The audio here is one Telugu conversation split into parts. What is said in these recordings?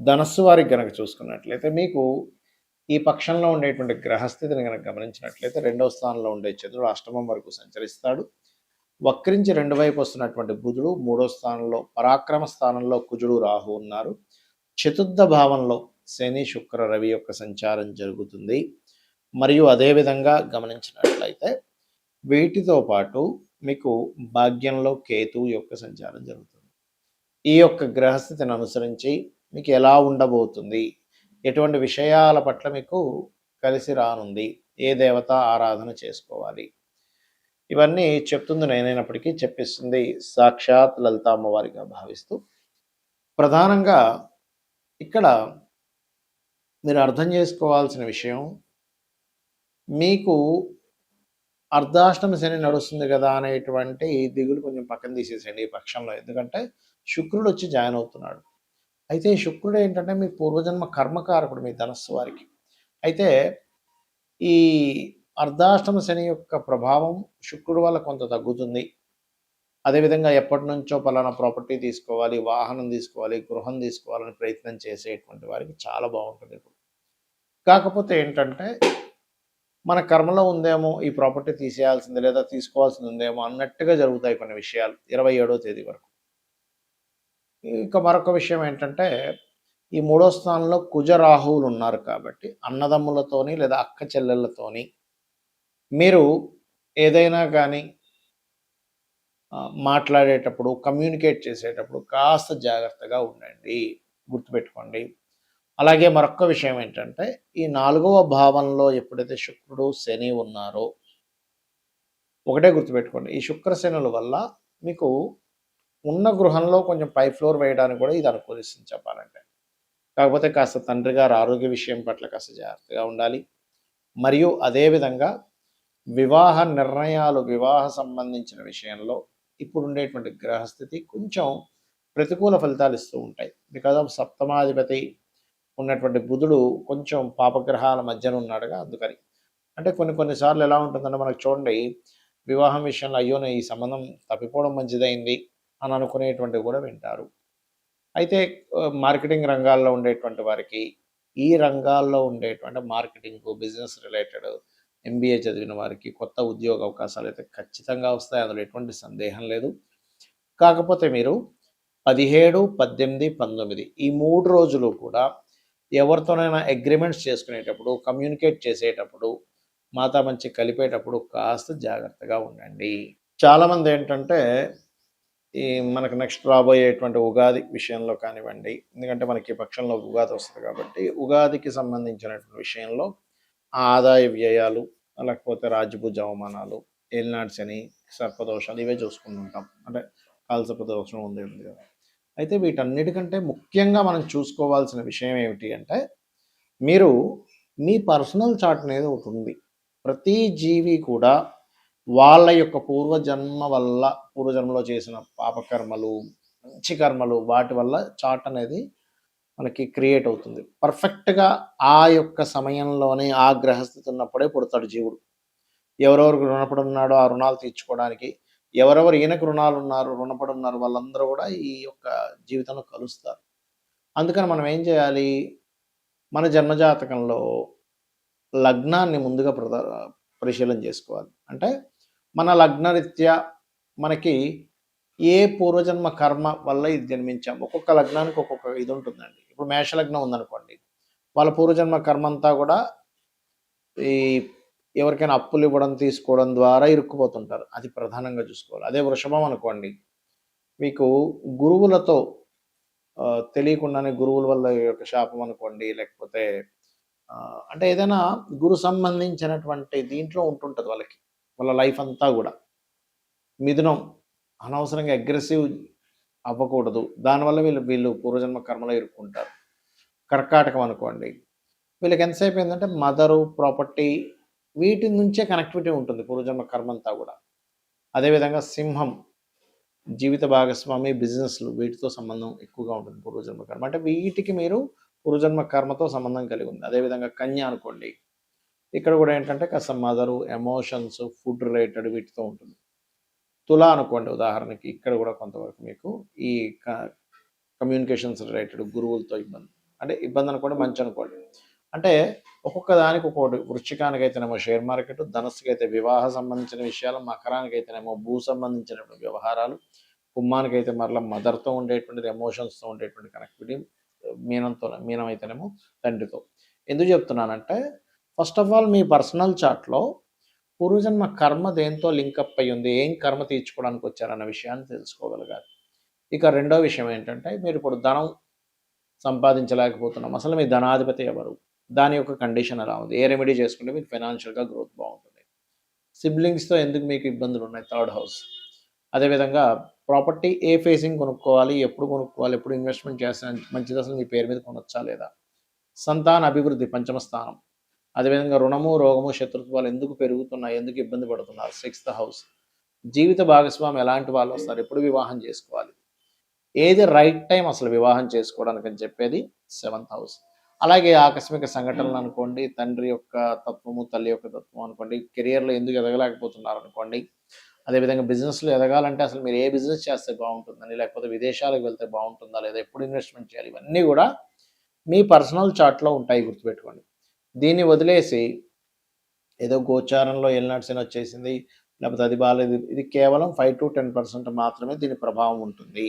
ధనస్సు వారికి గనక చూసుకున్నట్లయితే మీకు ఈ పక్షంలో ఉండేటువంటి గ్రహస్థితిని గనక గమనించినట్లయితే రెండవ స్థానంలో ఉండే చంద్రుడు అష్టమం వరకు సంచరిస్తాడు. వక్రించి రెండు వైపు వస్తున్నటువంటి బుధుడు మూడో స్థానంలో పరాక్రమ స్థానంలో కుజుడు రాహు ఉన్నారు. చతుర్థ భావంలో శని శుక్ర రవి యొక్క సంచారం జరుగుతుంది. మరియు అదేవిధంగా గమనించినట్లయితే వీటితో పాటు మీకు భాగ్యంలో కేతు యొక్క సంచారం జరుగుతుంది. ఈ యొక్క గ్రహస్థితిని అనుసరించి మీకు ఎలా ఉండబోతుంది, ఎటువంటి విషయాల పట్ల మీకు కలిసి రానుంది, ఏ దేవత ఆరాధన చేసుకోవాలి, ఇవన్నీ చెప్తుంది నేనైనప్పటికీ చెప్పిస్తుంది సాక్షాత్ లలిత అమ్మవారిగా భావిస్తూ. ప్రధానంగా ఇక్కడ మీరు అర్థం చేసుకోవాల్సిన విషయం, మీకు అర్ధాష్టమ శని నడుస్తుంది కదా అనేటువంటి దిగులు కొంచెం పక్కన తీసేసేయండి ఈ పక్షంలో. ఎందుకంటే శుక్రుడు వచ్చి జాయిన్ అవుతున్నాడు. అయితే శుక్రుడు ఏంటంటే మీ పూర్వజన్మ కర్మకారకుడు మీ ధనస్సు వారికి. అయితే ఈ అర్ధాష్టమ శని యొక్క ప్రభావం శుక్రుడు వల్ల కొంత తగ్గుతుంది. అదేవిధంగా ఎప్పటి నుంచో పలానా ప్రాపర్టీ తీసుకోవాలి, వాహనం తీసుకోవాలి, గృహం తీసుకోవాలని ప్రయత్నం చేసేటువంటి వారికి చాలా బాగుంటుంది ఇప్పుడు. కాకపోతే ఏంటంటే మన కర్మలో ఉందేమో ఈ ప్రాపర్టీ తీసేయాల్సింది లేదా తీసుకోవాల్సింది ఉందేమో అన్నట్టుగా జరుగుతాయి కొన్ని విషయాలు 27వ తేదీ వరకు. ఇక మరొక విషయం ఏంటంటే ఈ మూడో స్థానంలో కుజరాహువులు ఉన్నారు కాబట్టి అన్నదమ్ములతోని లేదా అక్క చెల్లెళ్ళతోని మీరు ఏదైనా కానీ మాట్లాడేటప్పుడు కమ్యూనికేట్ చేసేటప్పుడు కాస్త జాగ్రత్తగా ఉండండి, గుర్తుపెట్టుకోండి. అలాగే మరొక విషయం ఏంటంటే ఈ 4వ భావంలో ఎప్పుడైతే శుక్రుడు శని ఉన్నారో ఒకటే గుర్తుపెట్టుకోండి, ఈ శుక్ర శనుల వల్ల మీకు ఉన్న గృహంలో కొంచెం పై ఫ్లోర్ వేయడానికి కూడా ఇది అనుకూలిస్తుంది చెప్పాలంటే. కాకపోతే కాస్త తండ్రి గారు ఆరోగ్య విషయం పట్ల కాస్త జాగ్రత్తగా ఉండాలి. మరియు అదేవిధంగా వివాహ నిర్ణయాలు, వివాహ సంబంధించిన విషయంలో ఇప్పుడు ఉండేటువంటి గ్రహస్థితి కొంచెం ప్రతికూల ఫలితాలు ఇస్తూ ఉంటాయి. బికాజ్ ఆఫ్ సప్తమాధిపతి ఉన్నటువంటి బుధుడు కొంచెం పాపగ్రహాల మధ్యన ఉన్నాడుగా, అందుకని. అంటే కొన్నిసార్లు ఎలా ఉంటుందంటే మనకు చూడండి, వివాహం విషయంలో అయ్యో ఈ సంబంధం తప్పిపోవడం మంచిదైంది అని అనుకునేటువంటివి కూడా వింటారు. అయితే మార్కెటింగ్ రంగాల్లో ఉండేటువంటి వారికి, ఈ రంగాల్లో ఉండేటువంటి మార్కెటింగ్, బిజినెస్ రిలేటెడ్ ఎంబీఏ చదివిన వారికి కొత్త ఉద్యోగ అవకాశాలు అయితే ఖచ్చితంగా వస్తాయి, అందులో ఎటువంటి సందేహం లేదు. కాకపోతే మీరు 17, 18, 19 ఈ 3 రోజులు కూడా ఎవరితోనైనా అగ్రిమెంట్స్ చేసుకునేటప్పుడు, కమ్యూనికేట్ చేసేటప్పుడు, మాతా మంచి కలిపేటప్పుడు కాస్త జాగ్రత్తగా ఉండండి. చాలామంది ఏంటంటే ఈ మనకు నెక్స్ట్ రాబోయేటువంటి ఉగాది విషయంలో కానివ్వండి, ఎందుకంటే మనకి పక్షంలో ఉగాది వస్తుంది కాబట్టి ఉగాదికి సంబంధించినటువంటి విషయంలో ఆదాయ వ్యయాలు, లేకపోతే రాజ్యభుజ అవమానాలు, ఏలినాటి శని, సర్పదోషాలు ఇవే చూసుకుంటుంటాం. అంటే కాలసర్పదోషం ఉంది కదా. అయితే వీటన్నిటికంటే ముఖ్యంగా మనం చూసుకోవాల్సిన విషయం ఏమిటి అంటే, మీరు మీ పర్సనల్ చార్ట్ అనేది ఒకటి ఉంది. ప్రతి జీవి కూడా వాళ్ళ యొక్క పూర్వజన్మలో చేసిన పాపకర్మలు, మంచి కర్మలు, వాటి వల్ల చార్ట్ అనేది మనకి క్రియేట్ అవుతుంది. పర్ఫెక్ట్గా ఆ యొక్క సమయంలోనే ఆ గ్రహస్థితి ఉన్నప్పుడే పుడతాడు జీవుడు. ఎవరెవరికి రుణపడి ఉన్నాడో ఆ రుణాలు తీర్చుకోవడానికి, ఎవరెవరు ఈయనకు రుణపడి ఉన్నారు వాళ్ళందరూ కూడా ఈ యొక్క జీవితంలో కలుస్తారు. అందుకని మనం ఏం చేయాలి, మన జన్మజాతకంలో లగ్నాన్ని ముందుగా పరిశీలన చేసుకోవాలి. అంటే మన లగ్నరీత్యా మనకి ఏ పూర్వజన్మ కర్మ వల్ల ఇది జన్మించాం. ఒక్కొక్క లగ్నానికి ఒక్కొక్క ఇది ఉంటుందండి. ఇప్పుడు మేషలగ్నం ఉందనుకోండి, వాళ్ళ పూర్వజన్మ కర్మ అంతా కూడా ఈ ఎవరికైనా అప్పులు ఇవ్వడం, తీసుకోవడం ద్వారా ఇరుక్కుపోతుంటారు. అది ప్రధానంగా చూసుకోవాలి. అదే వృషభం అనుకోండి, మీకు గురువులతో తెలియకుండానే గురువుల వల్ల యొక్క శాపం అనుకోండి, లేకపోతే అంటే ఏదైనా గురు సంబంధించినటువంటి దీంట్లో ఉంటుంటుంది వాళ్ళకి, వాళ్ళ లైఫ్ అంతా కూడా. మిథునం అనవసరంగా అగ్రెసివ్ అవ్వకూడదు, దానివల్ల వీళ్ళు పూర్వజన్మ కర్మలో ఇరుక్కుంటారు. కర్కాటకం అనుకోండి, వీళ్ళకి ఎంతసేపు ఏంటంటే మదరు, ప్రాపర్టీ, వీటి నుంచే కనెక్టివిటీ ఉంటుంది పూర్వజన్మ కర్మ అంతా కూడా. అదేవిధంగా సింహం జీవిత భాగస్వామి, బిజినెస్లు, వీటితో సంబంధం ఎక్కువగా ఉంటుంది పూర్వజన్మ కర్మ. అంటే వీటికి మీరు పూర్వజన్మ కర్మతో సంబంధం కలిగి ఉంది. అదేవిధంగా కన్య అనుకోండి, ఇక్కడ కూడా ఏంటంటే కాస్త మదరు, ఎమోషన్స్, ఫుడ్ రిలేటెడ్ వీటితో ఉంటుంది. తుల అనుకోండి ఉదాహరణకి, ఇక్కడ కూడా కొంతవరకు మీకు ఈ కమ్యూనికేషన్స్ రిలేటెడ్ గురువులతో ఇబ్బంది. అంటే ఇబ్బంది అనుకోండి, మంచి అనుకోండి. అంటే ఒక్కొక్క దానికి ఒక్కోటి. వృశ్చికానికైతేనేమో షేర్ మార్కెట్, ధనస్సుకైతే వివాహ సంబంధించిన విషయాలు, మకరానికైతేనేమో భూ సంబంధించినటువంటి వ్యవహారాలు, కుంభానికైతే మరలా మదర్‌తో ఉండేటువంటిది, ఎమోషన్స్‌తో ఉండేటువంటి కనెక్టివిటీ, మీనం అయితేనేమో తండ్రితో. ఎందుకు చెప్తున్నానంటే, ఫస్ట్ ఆఫ్ ఆల్ మీ పర్సనల్ చార్ట్‌లో పూర్వజన్మ కర్మ దేనితో లింకప్ అయ్యి ఉంది, ఏం కర్మ తీర్చుకోవడానికి వచ్చారన్న విషయాన్ని తెలుసుకోగలగాలి. ఇక రెండో విషయం ఏంటంటే, మీరు ఇప్పుడు ధనం సంపాదించలేకపోతున్నాం. అసలు మీ ధనాధిపతి ఎవరు? దాని యొక్క కండిషన్ ఎలా ఉంది? ఏ రెమెడీ చేసుకుంటే మీకు ఫైనాన్షియల్‌గా గ్రోత్ బావుంటుంది? సిబ్లింగ్స్‌తో ఎందుకు మీకు ఇబ్బందులున్నాయి? Third house. అదేవిధంగా ప్రాపర్టీ ఏ ఫేసింగ్ కొనుక్కోవాలి? ఎప్పుడు కొనుక్కోవాలి? ఎప్పుడు ఇన్వెస్ట్‌మెంట్ చేస్తే మంచిది? అసలు మీ పేరు మీద కొనొచ్చా లేదా? సంతాన అభివృద్ధి పంచమ స్థానం. అదేవిధంగా రుణము, రోగము, శత్రుత్వాలు ఎందుకు పెరుగుతున్నాయి? ఎందుకు ఇబ్బంది పడుతున్నారు? Sixth house. జీవిత భాగస్వామి ఎలాంటి వాళ్ళు వస్తారు? ఎప్పుడు వివాహం చేసుకోవాలి? ఏది రైట్ టైం అసలు వివాహం చేసుకోవడానికి అని చెప్పేది సెవెంత్ హౌస్. అలాగే ఆకస్మిక సంఘటనలు అనుకోండి, తండ్రి యొక్క తత్వము, తల్లి యొక్క తత్వం అనుకోండి, కెరియర్‌లో ఎందుకు ఎదగలేకపోతున్నారు అనుకోండి. అదేవిధంగా బిజినెస్‌లో ఎదగాలంటే అసలు మీరు ఏ బిజినెస్ చేస్తే బాగుంటుందని, లేకపోతే విదేశాలకు వెళ్తే బాగుంటుందా లేదా, ఎప్పుడు ఇన్వెస్ట్‌మెంట్ చేయాలి, ఇవన్నీ కూడా మీ పర్సనల్ చార్ట్‌లో ఉంటాయి, గుర్తుపెట్టుకోండి. దీన్ని వదిలేసి ఏదో గోచారంలో ఏలినాటి శని వచ్చేసింది, లేకపోతే అది బాలేదు, ఇది కేవలం 5-10% మాత్రమే దీని ప్రభావం ఉంటుంది.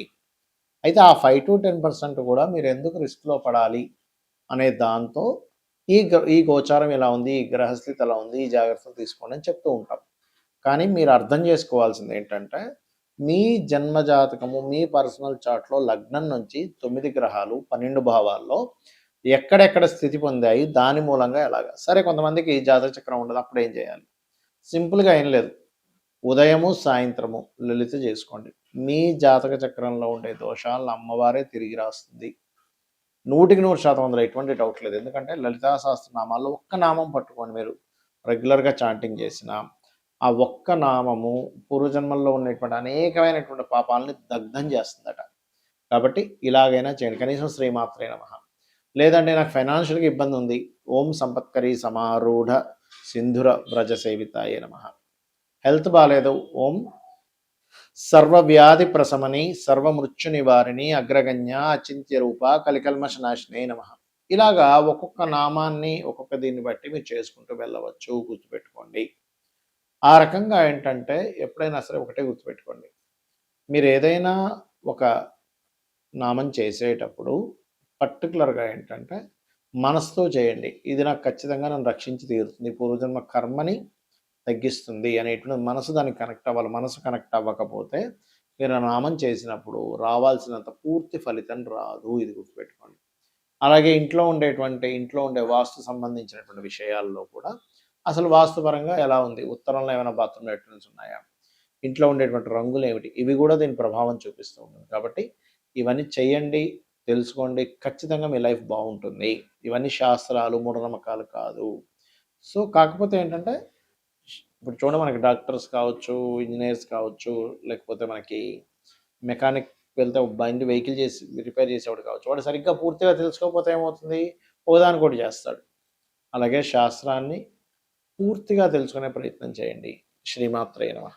అయితే ఆ 5-10% కూడా మీరు ఎందుకు రిస్క్‌లో పడాలి అనే దాంతో ఈ గోచారం ఇలా ఉంది, ఈ గ్రహస్థితి ఎలా ఉంది, ఈ జాగ్రత్తలు తీసుకోండి అని చెప్తూ ఉంటాం. కానీ మీరు అర్థం చేసుకోవాల్సింది ఏంటంటే, మీ జన్మ జాతకము, మీ పర్సనల్ చార్ట్‌లో లగ్నం నుంచి 9 గ్రహాలు 12 భావాల్లో ఎక్కడెక్కడ స్థితి పొందాయి, దాని మూలంగా ఎలాగా. సరే, కొంతమందికి జాతక చక్రం ఉండదు, అప్పుడు ఏం చేయాలి? సింపుల్‌గా ఏం లేదు. ఉదయము, సాయంత్రము లలిత చేసుకోండి. మీ జాతక చక్రంలో ఉండే దోషాలను అమ్మవారే తిరిగి రాస్తుంది. 100% అందులో ఎటువంటి డౌట్ లేదు. ఎందుకంటే లలితా సహస్రనామాల్లో ఒక్క నామం పట్టుకొని మీరు రెగ్యులర్‌గా చాంటింగ్ చేసినా, ఆ ఒక్క నామము పూర్వజన్మల్లో ఉన్నటువంటి అనేకమైనటువంటి పాపాలని దగ్ధం చేస్తుందట. కాబట్టి ఇలాగైనా చేయండి. కనీసం శ్రీమాత్రే నమః. లేదంటే నాకు ఫైనాన్షియల్‌గా ఇబ్బంది ఉంది. ఓం సంపత్కరీ సమారూఢ సింధుర వ్రజ సేవితాయే నమః. హెల్త్ బాలేదు. ఓం సర్వవ్యాధి ప్రశమని సర్వమృత్యు నివారిణి అగ్రగణ్య అచింత్య రూప కలికల్మష నాశినే నమః. ఇలాగా ఒక్కొక్క నామాన్ని ఒక్కొక్క దీన్ని బట్టి మీరు చేసుకుంటూ వెళ్ళవచ్చు, గుర్తుపెట్టుకోండి. ఆ రకంగా ఏంటంటే ఎప్పుడైనా సరే ఒకటే గుర్తుపెట్టుకోండి. మీరు ఏదైనా ఒక నామం చేసేటప్పుడు పర్టికులర్‌గా ఏంటంటే మనసుతో చేయండి. ఇది నాకు ఖచ్చితంగా నన్ను రక్షించి తీరుతుంది, పూర్వజన్మ కర్మని తగ్గిస్తుంది అనేటువంటి మనసు దానికి కనెక్ట్ అవ్వాలి. మనసు కనెక్ట్ అవ్వకపోతే మీరు ఆ నామం చేసినప్పుడు రావాల్సినంత పూర్తి ఫలితం రాదు. ఇది గుర్తుపెట్టుకోండి. అలాగే ఇంట్లో ఉండే వాస్తు సంబంధించినటువంటి విషయాల్లో కూడా అసలు వాస్తుపరంగా ఎలా ఉంది? ఉత్తరంలో ఏమైనా బాత్రూమ్ లెట్రిన్స్ ఉన్నాయా? ఇంట్లో ఉండేటువంటి రంగులు ఏమిటి? ఇవి కూడా దీని ప్రభావం చూపిస్తూ ఉంటుంది. కాబట్టి ఇవన్నీ చేయండి, తెలుసుకోండి. ఖచ్చితంగా మీ లైఫ్ బాగుంటుంది. ఇవన్నీ శాస్త్రాలు, మూఢనమ్మకాలు కాదు. సో, కాకపోతే ఏంటంటే ఇప్పుడు చూడండి, మనకి డాక్టర్స్ కావచ్చు, ఇంజినీర్స్ కావచ్చు, లేకపోతే మనకి మెకానిక్ వెళ్తే బండి వెహికల్ చేసి రిపేర్ చేసేవాడు కావచ్చు. వాడు సరిగ్గా పూర్తిగా తెలుసుకోకపోతే ఏమవుతుంది? ఒకదానికొకటి చేస్తాడు. అలాగే శాస్త్రాన్ని పూర్తిగా తెలుసుకునే ప్రయత్నం చేయండి. శ్రీమాత్రే నమః.